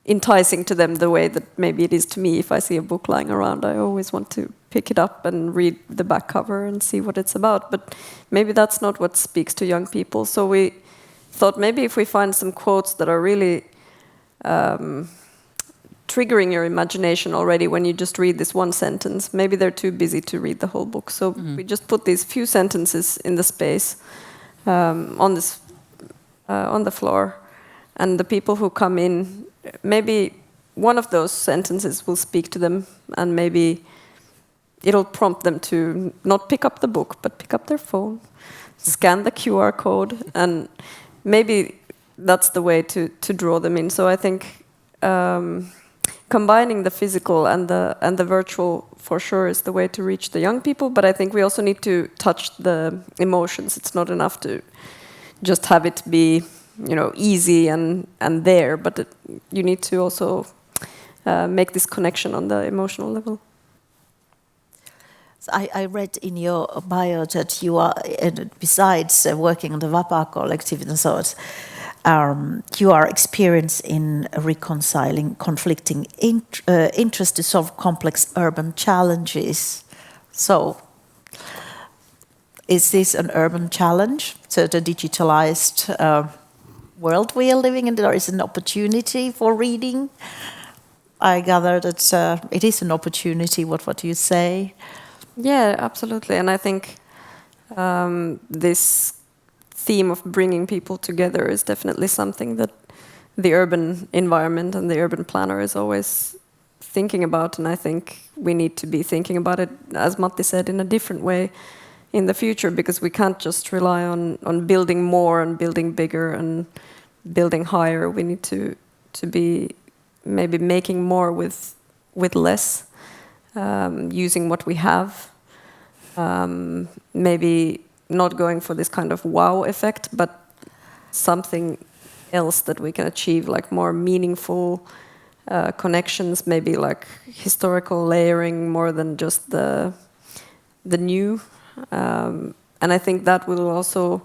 enticing to them the way that maybe it is to me. If I see a book lying around, I always want to pick it up and read the back cover and see what it's about. But maybe that's not what speaks to young people. So we thought maybe if we find some quotes that are really triggering your imagination already when you just read this one sentence, maybe they're too busy to read the whole book. So we just put these few sentences in the space on the floor, and the people who come in, maybe one of those sentences will speak to them, and maybe it'll prompt them to not pick up the book, but pick up their phone, scan the QR code, and maybe that's the way to draw them in. So I think combining the physical and the virtual for sure is the way to reach the young people, but I think we also need to touch the emotions. It's not enough to just have it be, easy and there, but you need to also make this connection on the emotional level. I read in your bio that you are, besides working on the Vapaa Collective and so on, you are experienced in reconciling conflicting interests to solve complex urban challenges. So, is this an urban challenge? So the digitalized world we are living in, there is an opportunity for reading. I gather that it is an opportunity. What do you say? Yeah, absolutely. And I think this theme of bringing people together is definitely something that the urban environment and the urban planner is always thinking about. And I think we need to be thinking about it, as Matti said, in a different way in the future, because we can't just rely on building more and building bigger and building higher. We need to be maybe making more with less, using what we have, maybe not going for this kind of wow effect, but something else that we can achieve, like more meaningful connections, maybe like historical layering more than just the new. And I think that will also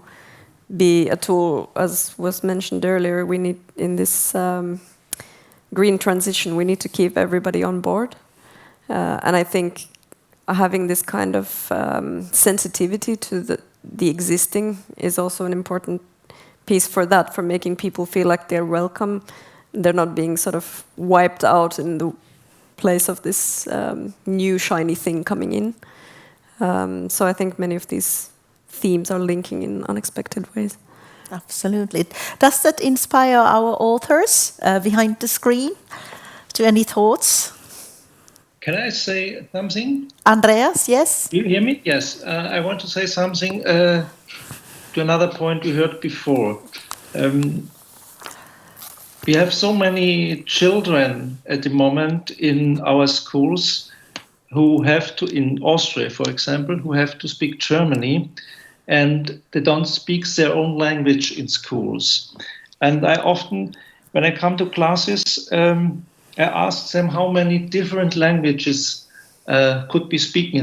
be a tool, as was mentioned earlier. We need, in this green transition, we need to keep everybody on board. And I think having this kind of sensitivity to the existing is also an important piece for that, for making people feel like they're welcome. They're not being sort of wiped out in the place of this new shiny thing coming in. So I think many of these themes are linking in unexpected ways. Absolutely. Does that inspire our authors behind the screen? To any thoughts? Can I say something? Andreas, yes? You hear me? Yes. I want to say something to another point we heard before. We have so many children at the moment in our schools who have to, in Austria, for example, who have to speak Germany, and they don't speak their own language in schools. And I often, when I come to classes, I ask them how many different languages could be speaking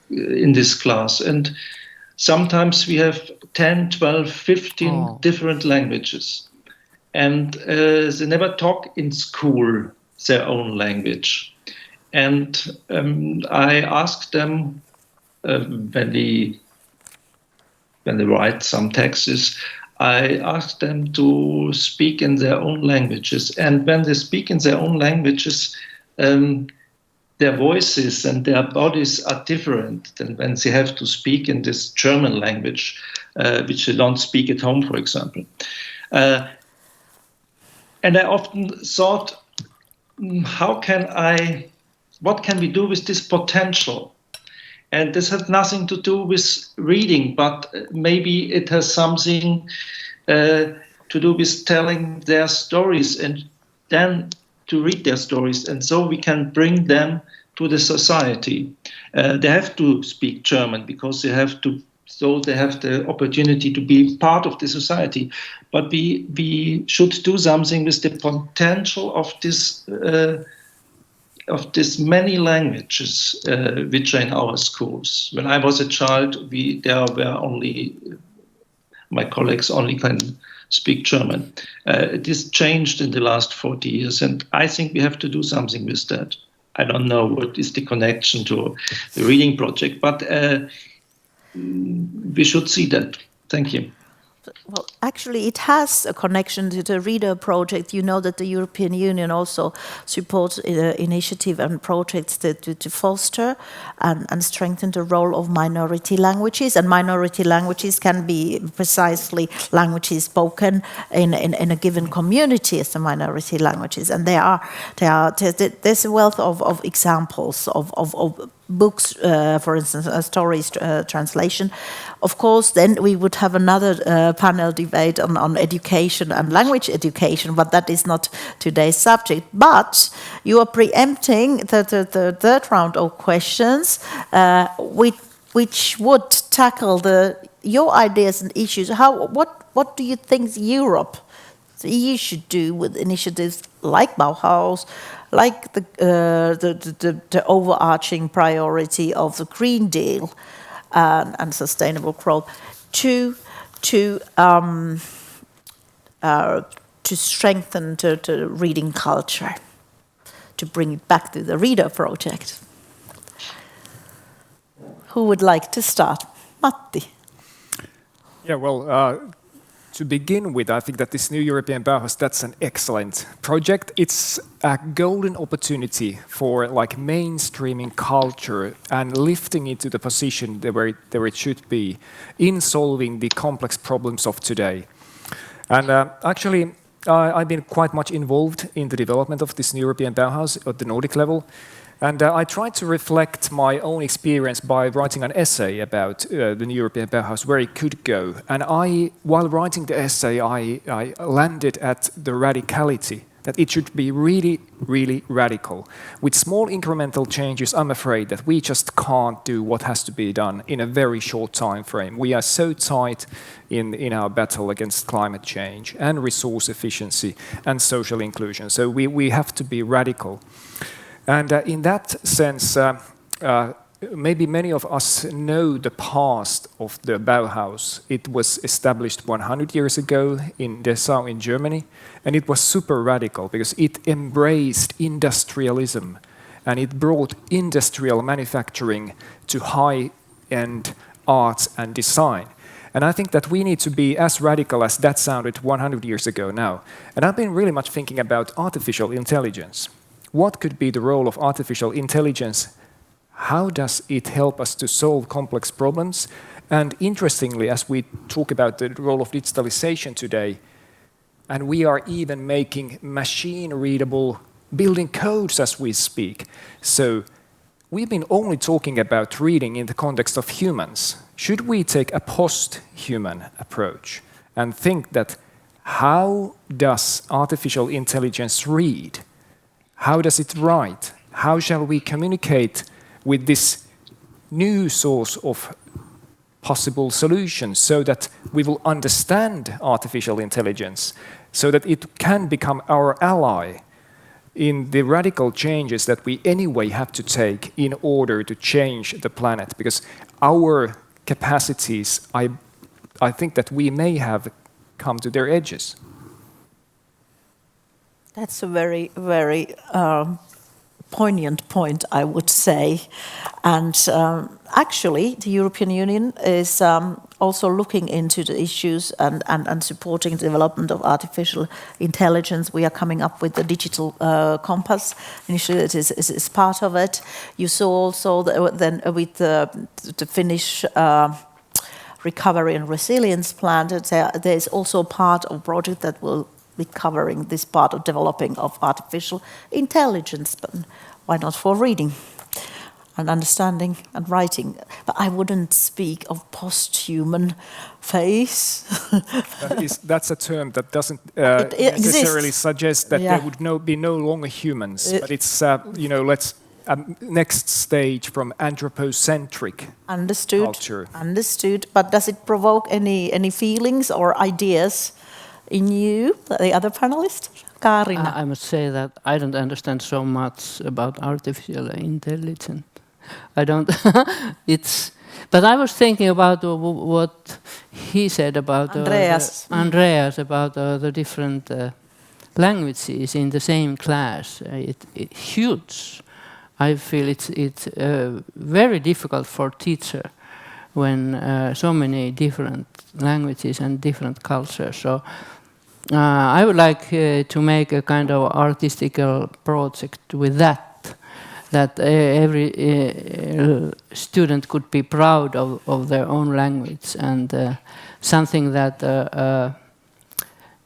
in this class. And sometimes we have 10, 12, 15 different languages. And they never talk in school their own language. And I asked them when we when they write some texts, I ask them to speak in their own languages. And when they speak in their own languages, their voices and their bodies are different than when they have to speak in this German language, which they don't speak at home, for example. And I often thought, what can we do with this potential? And this has nothing to do with reading, but maybe it has something to do with telling their stories and then to read their stories. And so we can bring them to the society. They have to speak German because they have the opportunity to be part of the society. But we should do something with the potential of this many languages which are in our schools. When I was a child, my colleagues only can speak German. This changed in the last 40 years, and I think we have to do something with that. I don't know what is the connection to the reading project, but we should see that. Thank you. Well, actually, it has a connection to the Reader project. You know that the European Union also supports initiative and projects to foster and strengthen the role of minority languages. And minority languages can be precisely languages spoken in a given community as the minority languages. And there's a wealth of examples of books, for instance, stories translation. Of course, then we would have another panel debate on education and language education, but that is not today's subject. But you are preempting the third round of questions, which would tackle your ideas and issues. What do you think Europe, the EU, should do with initiatives like Bauhaus, like the overarching priority of the Green Deal and sustainable growth, to strengthen the reading culture, to bring it back to the Reader project? Who would like to start? Matti. Yeah, well, to begin with, I think that this new European Bauhaus, that's an excellent project. It's a golden opportunity for mainstreaming culture and lifting it to the position where it should be in solving the complex problems of today. And actually, I've been quite much involved in the development of this new European Bauhaus at the Nordic level. And I tried to reflect my own experience by writing an essay about the new European Bauhaus, where it could go. And while writing the essay, I landed at the radicality, that it should be really, really radical. With small incremental changes, I'm afraid that we just can't do what has to be done in a very short time frame. We are so tight in our battle against climate change and resource efficiency and social inclusion. So we have to be radical. And in that sense, maybe many of us know the past of the Bauhaus. It was established 100 years ago in Dessau in Germany, and it was super radical because it embraced industrialism, and it brought industrial manufacturing to high-end arts and design. And I think that we need to be as radical as that sounded 100 years ago now. And I've been really much thinking about artificial intelligence. What could be the role of artificial intelligence? How does it help us to solve complex problems? And interestingly, as we talk about the role of digitalization today, and we are even making machine-readable building codes as we speak. So we've been only talking about reading in the context of humans. Should we take a post-human approach and think that how does artificial intelligence read? How does it write? How shall we communicate with this new source of possible solutions so that we will understand artificial intelligence, so that it can become our ally in the radical changes that we anyway have to take in order to change the planet? Because our capacities, I think that we may have come to their edges. That's a very, very poignant point, I would say. And actually, the European Union is also looking into the issues and supporting the development of artificial intelligence. We are coming up with the digital compass initiative is part of it. You saw also then with the Finnish recovery and resilience plan, there is also part of a project that will be covering this part of developing of artificial intelligence, but why not for reading and understanding and writing? But I wouldn't speak of post-human phase. That's a term that doesn't it necessarily exists. suggest that Yeah. there would be no longer humans, but it's let's next stage from anthropocentric culture. Understood. But does it provoke any feelings or ideas in you, the other panelists? Kaarina. I must say that I don't understand so much about artificial intelligence. I don't. But I was thinking about what he said about Andreas about the different languages in the same class. It's huge. I feel it's very difficult for teacher when so many different languages and different cultures. So I would like to make a kind of artistical project with that every student could be proud of their own language, and something that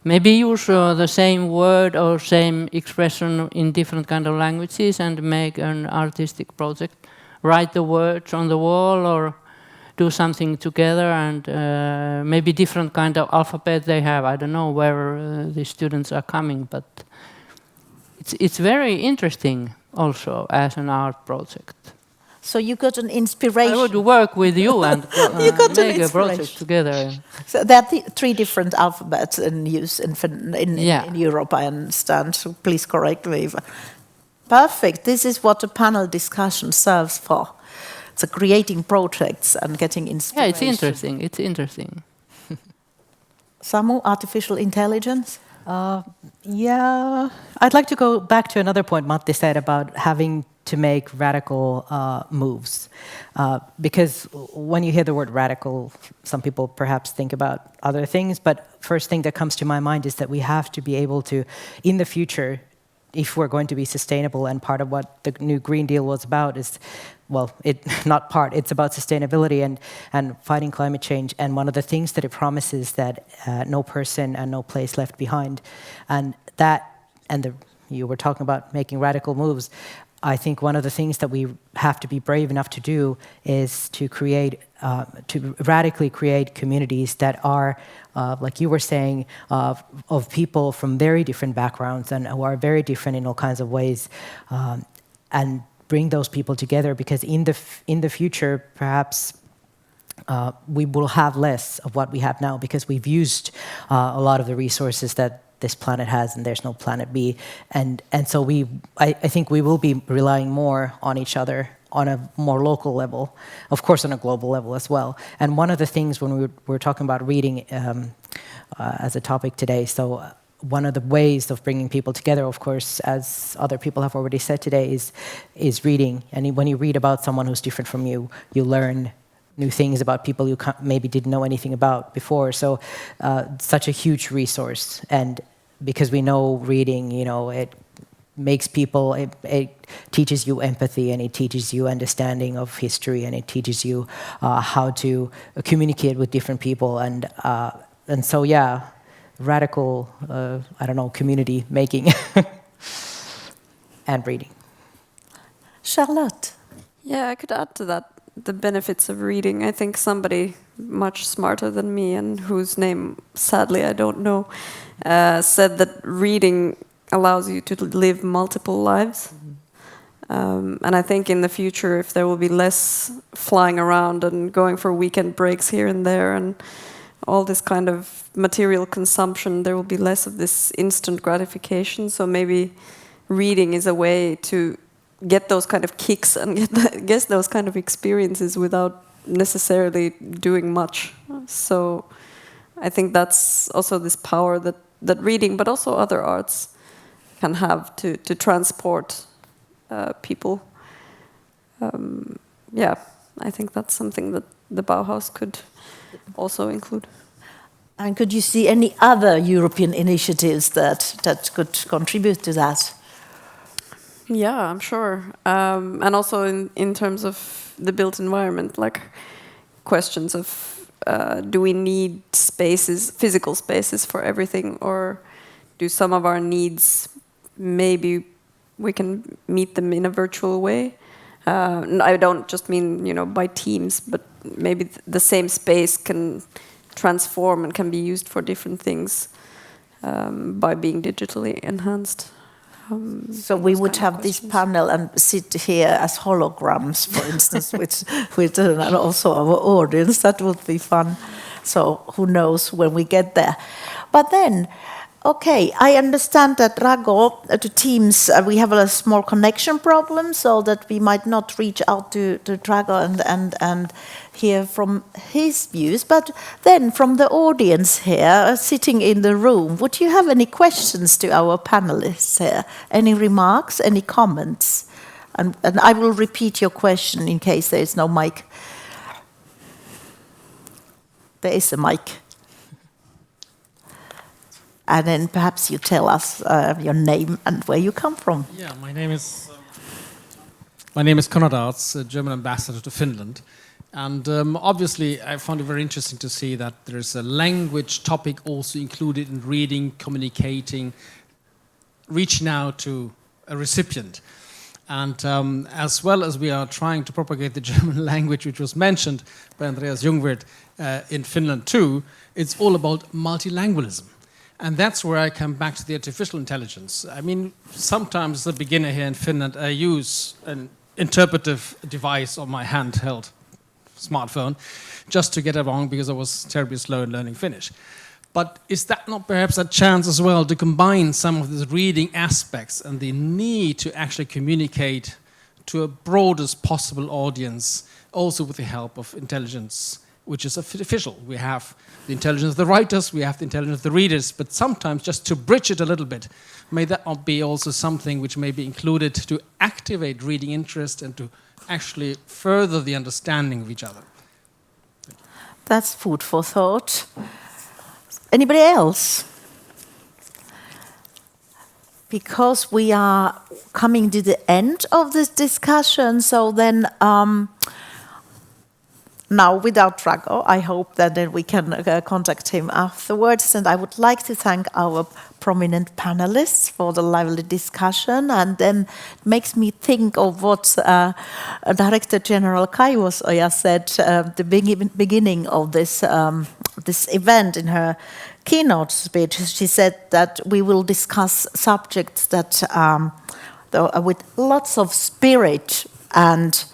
maybe use the same word or same expression in different kind of languages and make an artistic project, write the words on the wall or do something together, and maybe different kind of alphabet they have. I don't know where the students are coming, but it's very interesting also as an art project. So you got an inspiration. I would work with you and make a project together. So there are three different alphabets in use in Europe, I understand. So please correct me. Perfect. This is what the panel discussion serves for. So creating projects and getting inspiration. Yeah, it's interesting. It's interesting. Samu, artificial intelligence? Yeah, I'd like to go back to another point Matti said about having to make radical moves. Because when you hear the word radical, some people perhaps think about other things, but first thing that comes to my mind is that we have to be able to, in the future, if we're going to be sustainable, and part of what the new Green Deal was about is, well, it's about sustainability and fighting climate change. And one of the things that it promises that no person and no place left behind. And you were talking about making radical moves. I think one of the things that we have to be brave enough to do is to radically create communities that are, like you were saying, of people from very different backgrounds and who are very different in all kinds of ways, and bring those people together, because in the future, perhaps we will have less of what we have now, because we've used a lot of the resources that this planet has, and there's no planet B, and so I think we will be relying more on each other on a more local level, of course on a global level as well. And one of the things when we were talking about reading as a topic today, so one of the ways of bringing people together, of course, as other people have already said today, is reading. And when you read about someone who's different from you, you learn new things about people you maybe didn't know anything about before. So such a huge resource. And because we know reading, it makes people, it teaches you empathy, and it teaches you understanding of history, and it teaches you how to communicate with different people. And so, yeah, radical, community making and reading. Charlotte? Yeah, I could add to that the benefits of reading. I think somebody much smarter than me, and whose name sadly I don't know, said that reading allows you to live multiple lives. And I think in the future, if there will be less flying around and going for weekend breaks here and there and all this kind of material consumption, there will be less of this instant gratification. So maybe reading is a way to get those kind of kicks and get those kind of experiences without necessarily doing much. So I think that's also this power that reading, but also other arts, can have to transport people. Yeah, I think that's something that the Bauhaus could also include. And could you see any other European initiatives that could contribute to that? Yeah, I'm sure. And also in terms of the built environment, like questions of do we need spaces, physical spaces for everything, or do some of our needs, maybe we can meet them in a virtual way? I don't just mean, by teams, but maybe the same space can transform and can be used for different things by being digitally enhanced. So we would have this panel and sit here as holograms, for instance, with and also our audience. That would be fun. So who knows when we get there. But then, okay, I understand that Rago, to Teams, we have a small connection problem, so that we might not reach out to Rago and hear from his views. But then, from the audience here, sitting in the room, would you have any questions to our panelists here? Any remarks, any comments? And I will repeat your question in case there is no mic. There is a mic. And then perhaps you tell us your name and where you come from. Yeah, my name is Konrad Arts, German ambassador to Finland. And obviously, I found it very interesting to see that there's a language topic also included in reading, communicating, reaching out to a recipient. And as well as we are trying to propagate the German language, which was mentioned by Andreas Jungwirth in Finland too, it's all about multilingualism. And that's where I come back to the artificial intelligence. I mean, sometimes as a beginner here in Finland, I use an interpretive device on my handheld smartphone just to get along because I was terribly slow in learning Finnish. But is that not perhaps a chance as well to combine some of these reading aspects and the need to actually communicate to a broadest possible audience, also with the help of intelligence, which is artificial? We have the intelligence of the writers, we have the intelligence of the readers, but sometimes just to bridge it a little bit, may that not be also something which may be included to activate reading interest and to actually further the understanding of each other? That's food for thought. Anybody else? Because we are coming to the end of this discussion, so then now, without Rago, I hope that then we can contact him afterwards. And I would like to thank our prominent panelists for the lively discussion. And then it makes me think of what Director General Kai Oja said at the beginning of this event in her keynote speech. She said that we will discuss subjects that with lots of spirit and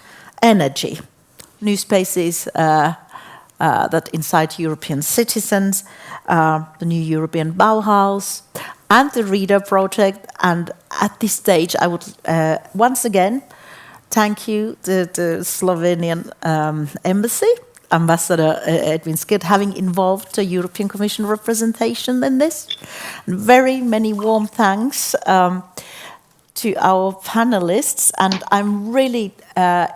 energy. New spaces that incite European citizens, the new European Bauhaus, and the Reader project. And at this stage, I would once again thank you, the Slovenian embassy, Ambassador Edwin Skirt, having involved the European Commission representation in this. And very many warm thanks to our panelists, and I'm really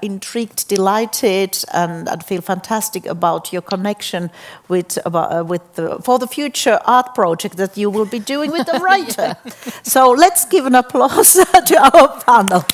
intrigued, delighted, and feel fantastic about your connection with for the future art project that you will be doing with the writer. So let's give an applause to our panel.